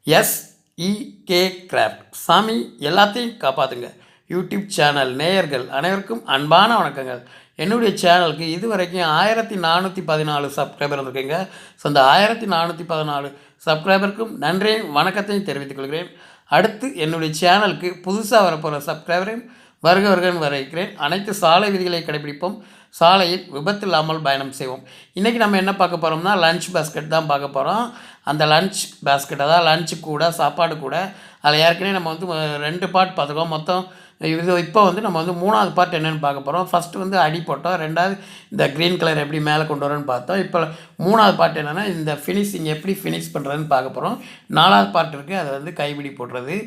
SEK craft. சாமி எல்லாத்தையும் காப்பாற்றுங்க. யூடியூப் சேனல் நேயர்கள் அனைவருக்கும் அன்பான வணக்கங்கள். என்னுடைய சேனலுக்கு இதுவரைக்கும் 1414 சப்ஸ்கிரைபர் இருக்கீங்க. ஸோ அந்த 1414 சப்ஸ்கிரைபருக்கும் நன்றியும் வணக்கத்தையும் தெரிவித்துக் கொள்கிறேன். அடுத்து என்னுடைய சேனலுக்கு புதுசாக வரப்போகிற சப்ஸ்கிரைபரையும் வருகன்னு வரவேற்கிறேன். அனைத்து சாலை விதிகளை கடைபிடிப்போம். சாலையில் விபத்து இல்லாமல் பயணம் செய்வோம். இன்றைக்கி நம்ம என்ன பார்க்க போகிறோம்னா லன்ச் பேஸ்கெட் தான் பார்க்க போகிறோம். அந்த லன்ச் பேஸ்கெட் அதாவது லன்ச்சு கூட சாப்பாடு கூட அதில் ஏற்கனவே நம்ம வந்து 2 பார்ட் பார்த்துருக்கோம். மொத்தம் இது இப்போ வந்து நம்ம வந்து 3வது பார்ட் என்னென்னு பார்க்க போகிறோம். ஃபஸ்ட்டு வந்து அடி போட்டோம், 2வது இந்த க்ரீன் கலர் எப்படி மேலே கொண்டு வரோன்னு பார்த்தோம். இப்போ 3வது பார்ட் என்னென்னா இந்த ஃபினிஷிங் எப்படி ஃபினிஷ் பண்ணுறதுன்னு பார்க்க போகிறோம். 4வது பார்ட் இருக்குது, அதை வந்து கைப்பிடி போடுறது.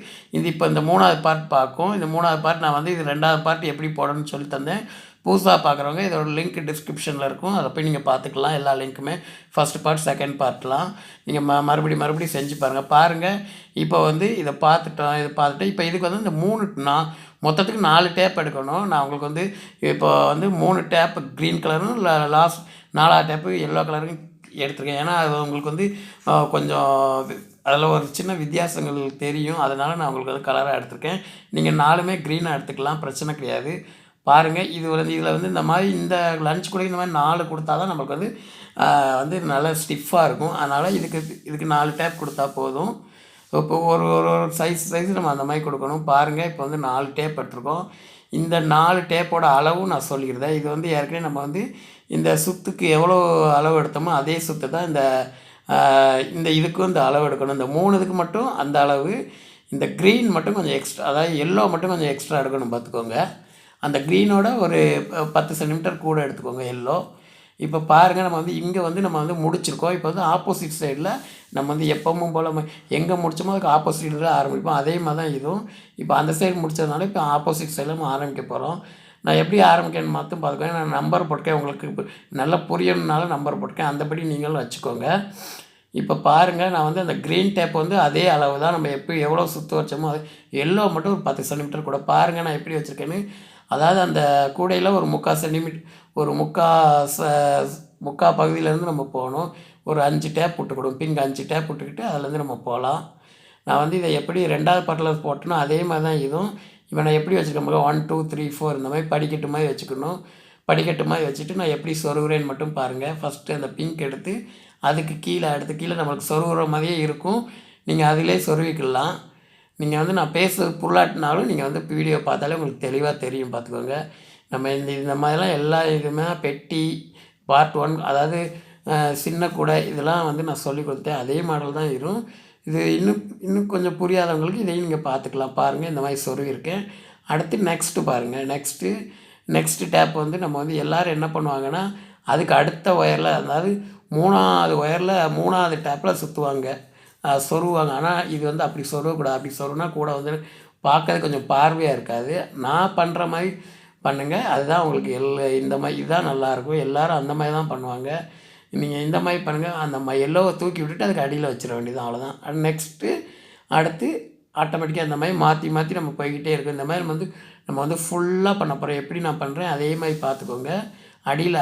இப்போ இந்த 3வது பார்ட் பார்க்கும். இந்த 3வது பார்ட் நான் வந்து இது 2வது பார்ட் எப்படி போடணும்னு சொல்லி தந்தேன். புதுசாக பார்க்குறவங்க இதோட லிங்க் டிஸ்கிரிப்ஷனில் இருக்கும், அதை போய் நீங்கள் பார்த்துக்கலாம். எல்லா லிங்க்குமே ஃபஸ்ட் பார்ட் செகண்ட் பார்ட்லாம் நீங்கள் மறுபடியும் செஞ்சு பாருங்கள். இப்போ வந்து இதை பார்த்துட்டு இப்போ இதுக்கு வந்து இந்த மொத்தத்துக்கு 4 டேப் எடுக்கணும். நான் உங்களுக்கு வந்து இப்போ வந்து 3 டேப்பு க்ரீன் கலரும் லாஸ்ட் 4வது டேப்பு எல்லோ கலரும் எடுத்துருக்கேன். ஏன்னா அது உங்களுக்கு வந்து கொஞ்சம் அதில் ஒரு சின்ன வித்தியாசங்கள் தெரியும், அதனால் நான் உங்களுக்கு வந்து கலராக எடுத்திருக்கேன். நீங்கள் 4மே க்ரீனாக எடுத்துக்கலாம், பிரச்சனை கிடையாது. பாருங்கள், இதில் வந்து இந்த மாதிரி இந்த லன்ச் கூட இந்த மாதிரி 4 கொடுத்தா தான் நம்மளுக்கு வந்து நல்லா ஸ்டிஃபாக இருக்கும். அதனால் இதுக்கு 4 டேப் கொடுத்தா போதும். இப்போ ஒரு சைஸ் நம்ம அந்த மாதிரி கொடுக்கணும். பாருங்கள், இப்போ வந்து 4 டேப் எடுத்துருக்கோம். இந்த 4 டேப்போட அளவும் நான் சொல்லிக்கிறேன். இது வந்து ஏற்கனவே நம்ம வந்து இந்த சுத்துக்கு எவ்வளோ அளவு எடுத்தோமோ அதே சுற்று தான் இந்த இதுக்கும் இந்த அளவு எடுக்கணும். இந்த 3 இதுக்கு மட்டும் அந்த அளவு, இந்த க்ரீன் மட்டும் கொஞ்சம் எக்ஸ்ட்ரா, அதாவது எல்லோ மட்டும் கொஞ்சம் எக்ஸ்ட்ரா எடுக்கணும் பார்த்துக்கோங்க. அந்த க்ரீனோட ஒரு 10 சென்டிமீட்டர் கூட எடுத்துக்கோங்க எல்லோ. இப்போ பாருங்கள், நம்ம வந்து முடிச்சிருக்கோம். இப்போ வந்து ஆப்போசிட் சைடில் நம்ம வந்து எப்பவும் போல் எங்கே முடிச்சோமோ அதுக்கு ஆப்போசிட்டில் ஆரம்பிப்போம். அதே மாதிரி தான் இதுவும். இப்போ அந்த சைடு முடித்ததுனால இப்போ ஆப்போசிட் சைடில் நம்ம ஆரம்பிக்க போகிறோம். நான் எப்படி ஆரம்பிக்கணும்னு மட்டும் பார்த்துக்கோங்க. நான் நம்பர் போட்டுக்கேன், உங்களுக்கு இப்போ நல்லா புரியணுனால நம்பர் போட்டுக்கேன், அந்தபடி நீங்களும் வச்சுக்கோங்க. இப்போ பாருங்கள், நான் வந்து அந்த க்ரீன் டேப் வந்து அதே அளவு தான் நம்ம எவ்வளோ சுற்று வச்சோமோ அது எல்லோ மட்டும் ஒரு 10 சென்டிமீட்டர் கூட. பாருங்கள் நான் எப்படி வச்சுருக்கேன்னு. அதாவது அந்த கூடையில் ஒரு 3/4 சென்டிமீட்டர், ஒரு முக்கால் பகுதியிலேருந்து நம்ம போகணும். ஒரு 5 டேப் விட்டுக்கிடும், பிங்க் 5 டேப் விட்டுக்கிட்டு அதுலேருந்து நம்ம போகலாம். நான் வந்து இதை எப்படி 2வது பாட்டில் போட்டோன்னா அதே மாதிரி தான் இதுவும். இப்போ நான் எப்படி வச்சுருக்கேன் 1 2 3 4 இந்த மாதிரி படிக்கட்டு மாதிரி வச்சுக்கணும். படிக்கட்டு மாதிரி வச்சுட்டு நான் எப்படி சொருகுறேன்னு மட்டும் பாருங்கள். ஃபஸ்ட்டு அந்த பிங்க் எடுத்து அதுக்கு கீழே நம்மளுக்கு சொருகுற மாதிரியே இருக்கும். நீங்கள் அதிலே சொருவிக்கலாம். நீங்கள் வந்து நான் பேசுகிறது புல்லாட்டினாலும் நீங்கள் வந்து வீடியோ பார்த்தாலே உங்களுக்கு தெளிவாக தெரியும், பார்த்துக்கோங்க. நம்ம இந்த மாதிரிலாம் எல்லா இதுவுமே பெட்டி பார்ட் 1, அதாவது சின்ன கூடை இதெல்லாம் வந்து நான் சொல்லி கொடுத்தேன். அதே மாடல் தான் இருக்கும். இது இன்னும் கொஞ்சம் புரியாதவங்களுக்கு இதையும் நீங்கள் பார்த்துக்கலாம். பாருங்கள், இந்த மாதிரி சொருவிருக்கேன். அடுத்து நெக்ஸ்ட்டு பாருங்கள். நெக்ஸ்ட்டு டேப் வந்து நம்ம வந்து எல்லோரும் என்ன பண்ணுவாங்கன்னா அதுக்கு அடுத்த ஒயரில், அதாவது 3வது ஒயரில் 3வது டேப்பில் சுற்றுவாங்க, சொருவாங்க. ஆனால் இது வந்து அப்படி சொருகக்கூடாது. அப்படி சொருனா கூட வந்து பார்க்கறது கொஞ்சம் பார்வையாக இருக்காது. நான் பண்ணுற மாதிரி பண்ணுங்கள், அதுதான் உங்களுக்கு இந்த மாதிரி இதுதான் நல்லாயிருக்கும். எல்லோரும் அந்த மாதிரி தான் பண்ணுவாங்க. நீங்கள் இந்த மாதிரி பண்ணுங்கள். அந்த எல்லோவை தூக்கி விட்டுட்டு அதுக்கு அடியில் வச்சிட வேண்டியது, அவ்வளோதான். அடுத்து ஆட்டோமேட்டிக்காக இந்த மாதிரி மாற்றி நம்ம போய்கிட்டே இருக்கும். இந்த மாதிரி நம்ம வந்து ஃபுல்லாக பண்ண போகிறோம். எப்படி நான் பண்ணுறேன் அதே மாதிரி பார்த்துக்கோங்க.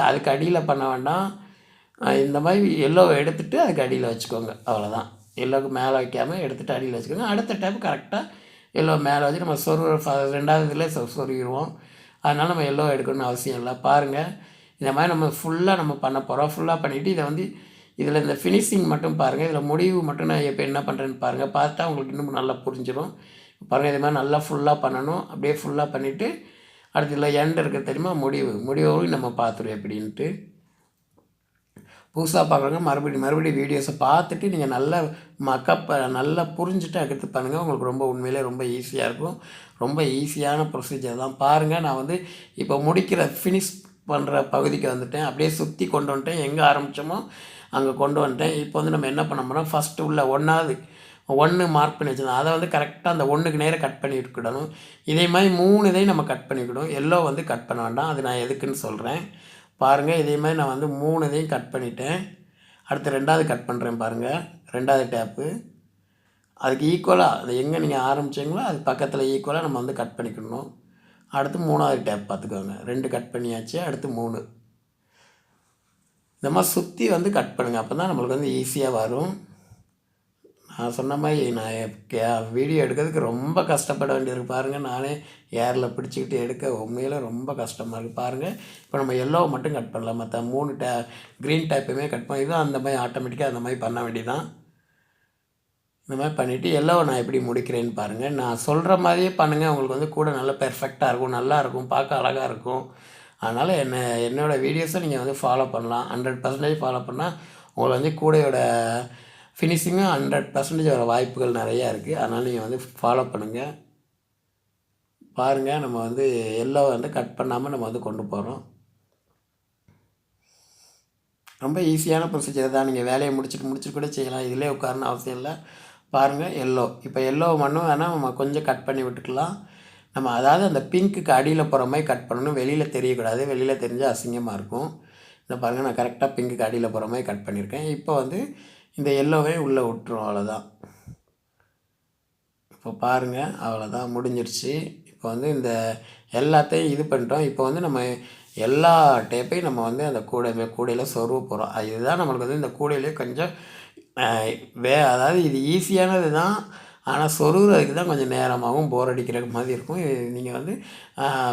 அதுக்கு அடியில் பண்ண வேண்டாம். இந்த மாதிரி எல்லோவை எடுத்துகிட்டு அதுக்கு அடியில் வச்சுக்கோங்க, அவ்வளோதான். எல்லோவுக்கு மேலே வைக்காமல் எடுத்துகிட்டு அடியில் வச்சுக்கோங்க. அடுத்த டைம் கரெக்டாக எல்லோ மேலே வச்சு நம்ம 2வது இதில் சொருகிடுவோம். அதனால் நம்ம எல்லோ எடுக்கணும்னு அவசியம் இல்லை. பாருங்கள், இந்த மாதிரி நம்ம ஃபுல்லாக நம்ம பண்ண போகிறோம். ஃபுல்லாக பண்ணிவிட்டு இதில் இந்த ஃபினிஷிங் மட்டும் பாருங்கள். இதில் முடிவு மட்டும் நான் இப்போ என்ன பண்ணுறேன்னு பாருங்கள். பார்த்தா உங்களுக்கு இன்னும் நல்லா புரிஞ்சிடும். பாருங்கள், இது மாதிரி நல்லா ஃபுல்லாக பண்ணணும். அப்படியே ஃபுல்லாக பண்ணிவிட்டு அடுத்து இதில் எண்ட் இருக்க தெரியுமா, முடிவையும் நம்ம பார்த்துருவோம் எப்படின்ட்டு. புதுசாக பார்க்குறவங்க மறுபடியும் வீடியோஸை பார்த்துட்டு நீங்கள் நல்லா புரிஞ்சுட்டு அடுத்து பண்ணுங்கள். உங்களுக்கு உண்மையிலே ரொம்ப ஈஸியாக இருக்கும். ரொம்ப ஈஸியான ப்ரொசீஜர் தான். பாருங்கள், நான் வந்து இப்போ ஃபினிஷ் பண்ணுற பகுதிக்கு வந்துட்டேன். அப்படியே சுற்றி கொண்டு வந்துட்டேன். எங்கே ஆரம்பித்தோமோ அங்கே கொண்டு வந்துட்டேன். இப்போ வந்து நம்ம என்ன பண்ண போகிறோம், ஃபஸ்ட்டு உள்ள 1 மார்க் பண்ணி வச்சுருந்தோம். அதை வந்து கரெக்டாக அந்த 1க்கு நேராக கட் பண்ணி விட்டுக்கிடணும். இதே மாதிரி 3 இதையும் நம்ம கட் பண்ணிக்கிடும். எல்லோ வந்து கட் பண்ண வேண்டாம், அது நான் எதுக்குன்னு சொல்கிறேன். பாருங்கள், இதே மாதிரி நான் வந்து 3 இதையும் கட் பண்ணிட்டேன். அடுத்து 2வது கட் பண்ணுறேன் பாருங்கள். 2வது டேப்பு அதுக்கு ஈக்குவலாக அது எங்கே நீங்கள் ஆரம்பிச்சிங்களோ அது பக்கத்தில் ஈக்குவலாக நம்ம வந்து கட் பண்ணிக்கணும். அடுத்து 3வது டேப் பார்த்துக்கோங்க. 2 கட் பண்ணியாச்சு. அடுத்து 3 இந்த மாதிரி சுற்றி வந்து கட் பண்ணுங்கள். அப்போ தான் நம்மளுக்கு வந்து ஈஸியாக வரும். நான் சொன்ன மாதிரி நான் வீடியோ எடுக்கிறதுக்கு ரொம்ப கஷ்டப்பட வேண்டியிருக்கு பாருங்கள். நானே ஏரில் பிடிச்சிக்கிட்டு எடுக்க உண்மையில் ரொம்ப கஷ்டமாக இருக்குது பாருங்கள். இப்போ நம்ம எல்லோவை மட்டும் கட் பண்ணலாம், மற்ற 3 க்ரீன் டைப்புமே கட் பண்ணி தான் அந்த மாதிரி ஆட்டோமேட்டிக்காக அந்த மாதிரி பண்ண வேண்டியதான். இந்த மாதிரி பண்ணிவிட்டு எல்லோவை நான் எப்படி முடிக்கிறேன்னு பாருங்கள். நான் சொல்கிற மாதிரியே பண்ணுங்கள், உங்களுக்கு வந்து கூட நல்லா பெர்ஃபெக்டாக இருக்கும், நல்லாயிருக்கும், பார்க்க அழகாக இருக்கும். அதனால் என்னோடய வீடியோஸை நீங்கள் வந்து ஃபாலோ பண்ணலாம். 100% ஃபாலோ பண்ணால் உங்களுக்கு வந்து கூடையோட ஃபினிஷிங்கும் 100% வர வாய்ப்புகள் நிறையா இருக்குது. அதனால் நீங்கள் வந்து ஃபாலோ பண்ணுங்கள். பாருங்கள், நம்ம வந்து எல்லோ வந்து கட் பண்ணாமல் நம்ம வந்து கொண்டு போகிறோம். ரொம்ப ஈஸியான ப்ரொசீஜர் தான். நீங்கள் வேலையை முடிச்சுட்டு கூட செய்யலாம். இதிலே உட்காரணும் அவசியம் இல்லை. பாருங்கள், எல்லோ இப்போ எல்லோ மட்டும் வேணால் நம்ம கொஞ்சம் கட் பண்ணி விட்டுக்கலாம். நம்ம அதாவது அந்த பிங்க்குக்கு அடியில் போகிற மாதிரி கட் பண்ணணும். வெளியில் தெரியக்கூடாது, வெளியில் தெரிஞ்சால் அசிங்கமாக இருக்கும். இந்த பாருங்கள், நான் கரெக்டாக பிங்க்குக்கு அடியில் போகிற மாதிரி கட் பண்ணியிருக்கேன். இப்போ வந்து இந்த எல்லோவே உள்ளே விட்டுரும், அவ்வளோதான். இப்போ பாருங்கள், அவ்வளோதான், முடிஞ்சிருச்சு. இப்போ வந்து இந்த எல்லாத்தையும் இது பண்ணிட்டோம். இப்போ வந்து நம்ம எல்லா டேப்பையும் நம்ம வந்து அந்த கூடையில் சொருவ போகிறோம். இதுதான் நம்மளுக்கு வந்து இந்த கூடையிலே கொஞ்சம் அதாவது இது ஈஸியானது தான். ஆனால் சொருகிறதுக்கு தான் கொஞ்சம் நேரமாகவும் போர் அடிக்கிற மாதிரி இருக்கும். நீங்கள் வந்து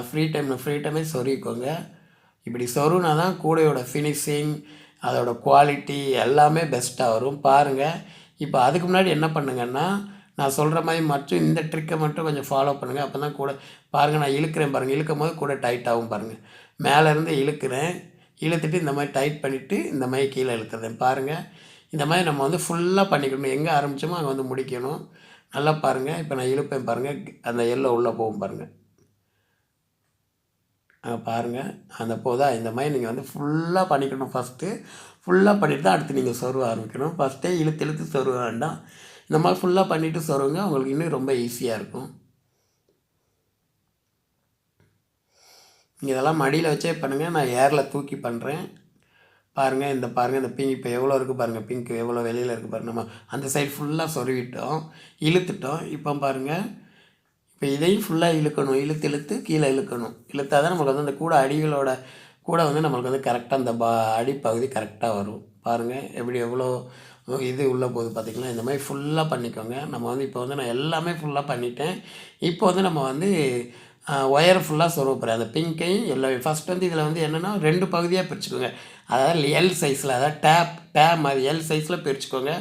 ஃப்ரீ டைமே சொருகிக்கோங்க. இப்படி சொருனா தான் கூடையோட ஃபினிஷிங், அதோட குவாலிட்டி எல்லாமே பெஸ்ட்டாக வரும். பாருங்கள், இப்போ அதுக்கு முன்னாடி என்ன பண்ணுங்கன்னா, நான் சொல்கிற மாதிரி மட்டும் இந்த ட்ரிக்கை மட்டும் கொஞ்சம் ஃபாலோ பண்ணுங்கள். அப்போ தான் கூட பாருங்கள், நான் இழுக்கிறேன் பாருங்கள், இழுக்கும் போது கூட டைட்டாகவும் பாருங்கள். மேலேருந்து இழுக்கிறேன், இழுத்துட்டு இந்த மாதிரி டைட் பண்ணிவிட்டு இந்த மாதிரி கீழே இழுத்துறேன். பாருங்கள், இந்த மாதிரி நம்ம வந்து ஃபுல்லாக பண்ணிக்கணும். எங்கே ஆரம்பித்தோமோ அங்கே வந்து முடிக்கணும். நல்லா பாருங்கள், இப்போ நான் இழுப்பேன் பாருங்கள், அந்த எல்லோ உள்ளே போகும் பாருங்கள். பாருங்கள், அந்த போதா இந்த மாதிரி நீங்கள் வந்து ஃபுல்லாக பண்ணிக்கணும். ஃபுல்லாக பண்ணிவிட்டு தான் அடுத்து நீங்கள் சொருவ ஆரம்பிக்கணும். ஃபஸ்ட்டே இழுத்து சொருவ வேண்டாம். இந்த மாதிரி ஃபுல்லாக பண்ணிவிட்டு சொருவுங்க, உங்களுக்கு இன்னும் ரொம்ப ஈஸியாக இருக்கும். நீங்கள் இதெல்லாம் மடியில் வச்சே பண்ணுங்கள், நான் ஏரில் தூக்கி பண்ணுறேன். பாருங்கள், இந்த பிங்க் இப்போ எவ்வளோ இருக்குது பாருங்கள், பிங்க் எவ்வளோ வெளியில் இருக்குது பாருங்கள். நம்ம அந்த சைடு ஃபுல்லாக சொருவிட்டோம், இழுத்துட்டோம். இப்போ பாருங்கள், இப்போ இதையும் ஃபுல்லாக இழுக்கணும், இழுத்து கீழே இழுத்தால் தான் நம்மளுக்கு வந்து அந்த கூட வந்து நம்மளுக்கு வந்து கரெக்டாக அந்த அடிப்பகுதி கரெக்டாக வரும். பாருங்கள், எப்படி எவ்வளோ இது உள்ளே போகுது பார்த்திங்களா. இந்த மாதிரி ஃபுல்லாக பண்ணிக்கோங்க. நம்ம வந்து இப்போ வந்து நான் எல்லாமே ஃபுல்லாக பண்ணிட்டேன். இப்போ வந்து நம்ம வந்து ஒயர் ஃபுல்லாக சொருவ போகிறேன், அந்த பிங்க்கையும் எல்லோவையும். ஃபஸ்ட் வந்து இதில் வந்து என்னென்னா 2 பகுதியாக பிரிச்சுக்கோங்க. அதாவது எல் சைஸில், அதாவது டேப் மாதிரி எல் சைஸில் பிரிச்சுக்கோங்க.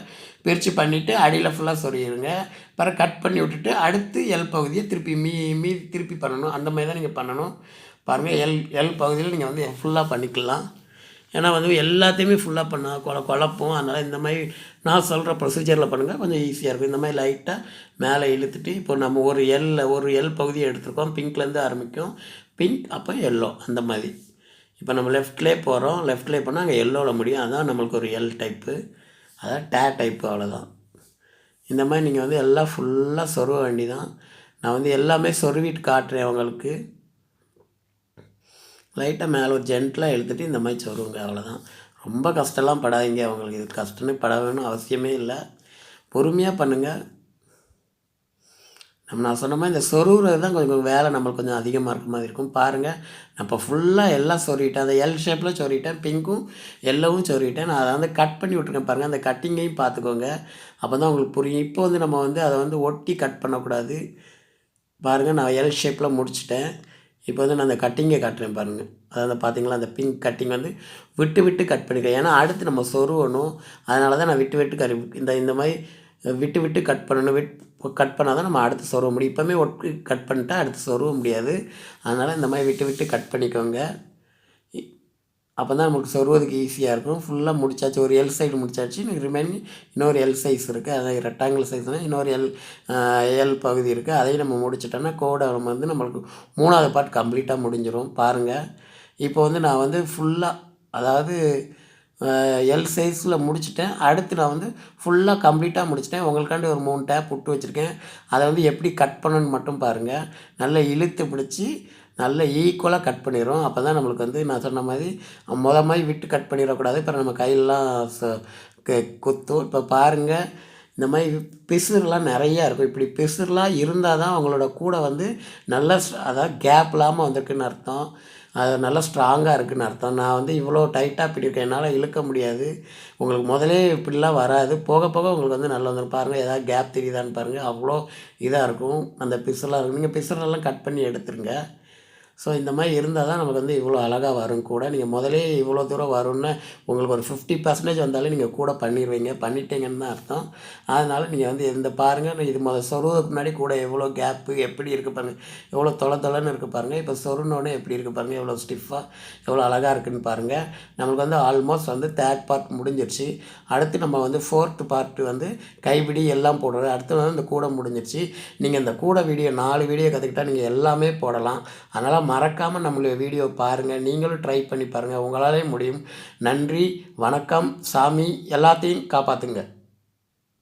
பிரித்து பண்ணிவிட்டு அடியில் ஃபுல்லாக சொருகிடுங்க. அப்புறம் கட் பண்ணி விட்டுட்டு அடுத்து எல் பகுதியை திருப்பி பண்ணணும். அந்த மாதிரி தான் நீங்கள் பண்ணணும். பாருங்கள், எல் பகுதியில் நீங்கள் வந்து ஃபுல்லாக பண்ணிக்கலாம். ஏன்னா வந்து எல்லாத்தையுமே ஃபுல்லாக பண்ணால் குழப்பம். அதனால் இந்த மாதிரி நான் சொல்கிற ப்ரொசீஜரில் பண்ணுங்கள், கொஞ்சம் ஈஸியாக இருக்கும். இந்த மாதிரி லைட்டாக மேலே இழுத்துட்டு இப்போ நம்ம ஒரு எல் பகுதியை எடுத்துருக்கோம். பிங்க்லேருந்து ஆரம்பிக்கும், பிங்க் அப்போ எல்லோ, அந்த மாதிரி. இப்போ நம்ம லெஃப்ட்லேயே போகிறோம், லெஃப்ட்லேயே போனால் அங்கே எல்லோவில் முடியும். அதான் நம்மளுக்கு ஒரு எல் டைப்பு, அதான் டைப்பு, அவ்வளோதான். இந்த மாதிரி நீங்கள் வந்து எல்லாம் ஃபுல்லாக சொருவ வேண்டிதான். நான் வந்து எல்லாமே சொருவிட்டு காட்டுறேன் உங்களுக்கு. லைட்டாக மேலே ஒரு ஜென்டலாக இழுத்துட்டு இந்த மாதிரி சொருவுங்க, அவ்வளோதான். ரொம்ப கஷ்டம்லாம் படாதீங்க, அவங்களுக்கு இது கஷ்டம்னு பட வேணும்னு அவசியமே இல்லை. பொறுமையாக பண்ணுங்கள். நான் சொன்ன மாதிரி இந்த சொருவுறது தான் கொஞ்சம் வேலை நம்மளுக்கு கொஞ்சம் அதிகமாக இருக்க மாதிரி இருக்கும். பாருங்கள், நான் இப்போ ஃபுல்லாக எல்லாம் சொருவிட்டேன். அந்த எல் ஷேப்பில் சொருவிட்டேன், பிங்க்கும் எல்லோவும் சொருவிட்டேன். நான் அதை வந்து கட் பண்ணி விட்ருக்கேன் பாருங்கள். அந்த கட்டிங்கையும் பார்த்துக்கோங்க, அப்போ தான் உங்களுக்கு புரியும். இப்போ வந்து நம்ம வந்து அதை வந்து ஒட்டி கட் பண்ணக்கூடாது. பாருங்கள், நான் எல் ஷேப்பில் முடிச்சிட்டேன். இப்போ வந்து நான் அந்த கட்டிங்கை காட்டுறேன் பாருங்கள். அதாவது பார்த்தீங்களா, அந்த பிங்க் கட்டிங் வந்து விட்டு கட் பண்ணிக்கிறேன். ஏன்னா அடுத்து நம்ம சொருவணும், அதனால தான் நான் விட்டு இந்த மாதிரி விட்டு கட் பண்ணணும். கட் பண்ணால் தான் நம்ம அடுத்து சொருவ முடியும். இப்போவுமே ஒட்டு கட் பண்ணிட்டா அடுத்து சொருவ முடியாது. அதனால் இந்த மாதிரி விட்டு கட் பண்ணிக்கோங்க. அப்போ தான் நமக்கு சொருவதுக்கு ஈஸியாக இருக்கும். ஃபுல்லாக முடிச்சாச்சு, ஒரு எல் சைடு முடிச்சாச்சு. எனக்கு ரிமைனிங் இன்னொரு எல் சைஸ் இருக்குது, அதாவது ரெக்டாங்கிள் சைஸ்னால் இன்னொரு எல் பகுதி இருக்குது. அதையும் நம்ம முடிச்சிட்டோன்னா கோடை வந்து நம்மளுக்கு 3வது பார்ட் கம்ப்ளீட்டாக முடிஞ்சிடும். பாருங்கள், இப்போ வந்து நான் வந்து ஃபுல்லாக அதாவது எல் சைஸில் முடிச்சிட்டேன். அடுத்து நான் வந்து ஃபுல்லாக கம்ப்ளீட்டாக முடிச்சிட்டேன். உங்களுக்காண்டி ஒரு 3 டேப் விட்டு வச்சுருக்கேன். அதை வந்து எப்படி கட் பண்ணணுன்னு மட்டும் பாருங்கள். நல்லா இழுத்து பிடிச்சி நல்லா ஈக்குவலாக கட் பண்ணிடும். அப்போ தான் நம்மளுக்கு வந்து நான் சொன்ன மாதிரி மாதிரி விட்டு கட் பண்ணிடக்கூடாது. இப்போ நம்ம கையிலலாம் குத்தும். இப்போ பாருங்கள், இந்த மாதிரி பிசுறுலாம் நிறையா இருக்கும். இப்படி பிசுறுலாம் இருந்தால் தான் அவங்களோட கூடை வந்து நல்ல அதாவது கேப் இல்லாமல் வந்திருக்குன்னு அர்த்தம். அது நல்லா ஸ்ட்ராங்காக இருக்குதுன்னு அர்த்தம். நான் வந்து இவ்வளோ டைட்டாக பிடிக்கிறேன், என்னால் இழுக்க முடியாது. உங்களுக்கு முதலே இப்படிலாம் வராது. போக போக உங்களுக்கு வந்து நல்லா வந்துடும். பாருங்கள், ஏதாவது கேப் தெரியுதான்னு பாருங்கள். அவ்வளோ இதாக இருக்கும். அந்த பிசுலாக இருக்கும். நீங்கள் பிசுலெல்லாம் கட் பண்ணி எடுத்துருங்க. ஸோ இந்த மாதிரி இருந்தால் தான் நமக்கு வந்து இவ்வளோ அழகாக வரும் கூட. நீங்கள் முதலே இவ்வளோ தூரம் வரும்னு உங்களுக்கு ஒரு 50% வந்தாலே நீங்கள் கூட பண்ணிடுவீங்க. பண்ணிட்டீங்கன்னு தான் அர்த்தம். அதனால் நீங்கள் வந்து இந்த பாருங்கள், இது சொருவதுக்கு முன்னாடி கூட எவ்வளோ கேப்பு எப்படி இருக்குது பாருங்கள். எவ்வளோ தொலைன்னு இருக்குது பாருங்கள். இப்போ சொருனோடனே எப்படி இருக்குது பாருங்கள். எவ்வளோ ஸ்டிஃபாக எவ்வளோ அழகாக இருக்குதுன்னு பாருங்கள். நம்மளுக்கு வந்து ஆல்மோஸ்ட் வந்து 3rd பார்ட் முடிஞ்சிருச்சு. அடுத்து நம்ம வந்து 4th பார்ட் வந்து கைப்பிடி எல்லாம் போடுறது. அடுத்து வந்து இந்த கூடை முடிஞ்சிருச்சு. நீங்கள் இந்த கூடை வீடியோ 4 வீடியோ கற்றுக்கிட்டால் நீங்கள் எல்லாமே போடலாம். அதனால் மறக்காமல் நம்மளுடைய வீடியோ பாருங்கள். நீங்களும் ட்ரை பண்ணி பாருங்கள். உங்களாலே முடியும். நன்றி, வணக்கம். சாமி எல்லாத்தையும் காப்பாற்றுங்க.